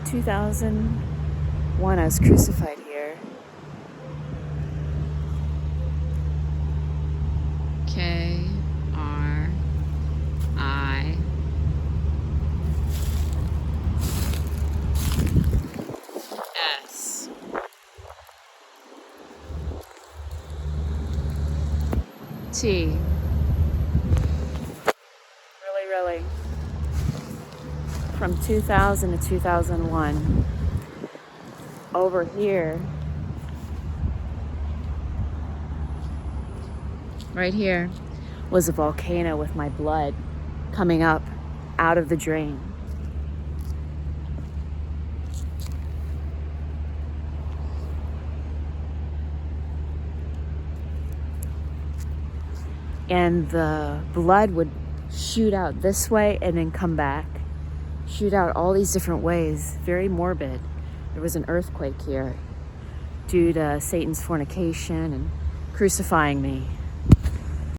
2001, I was crucified here. KRIS. T. Really. From 2000 to 2001. Over here. Right here was a volcano with my blood coming up out of the drain. And the blood would shoot out this way and then come back. Shoot out all these different ways. Very morbid. There was an earthquake here due to Satan's fornication and crucifying me.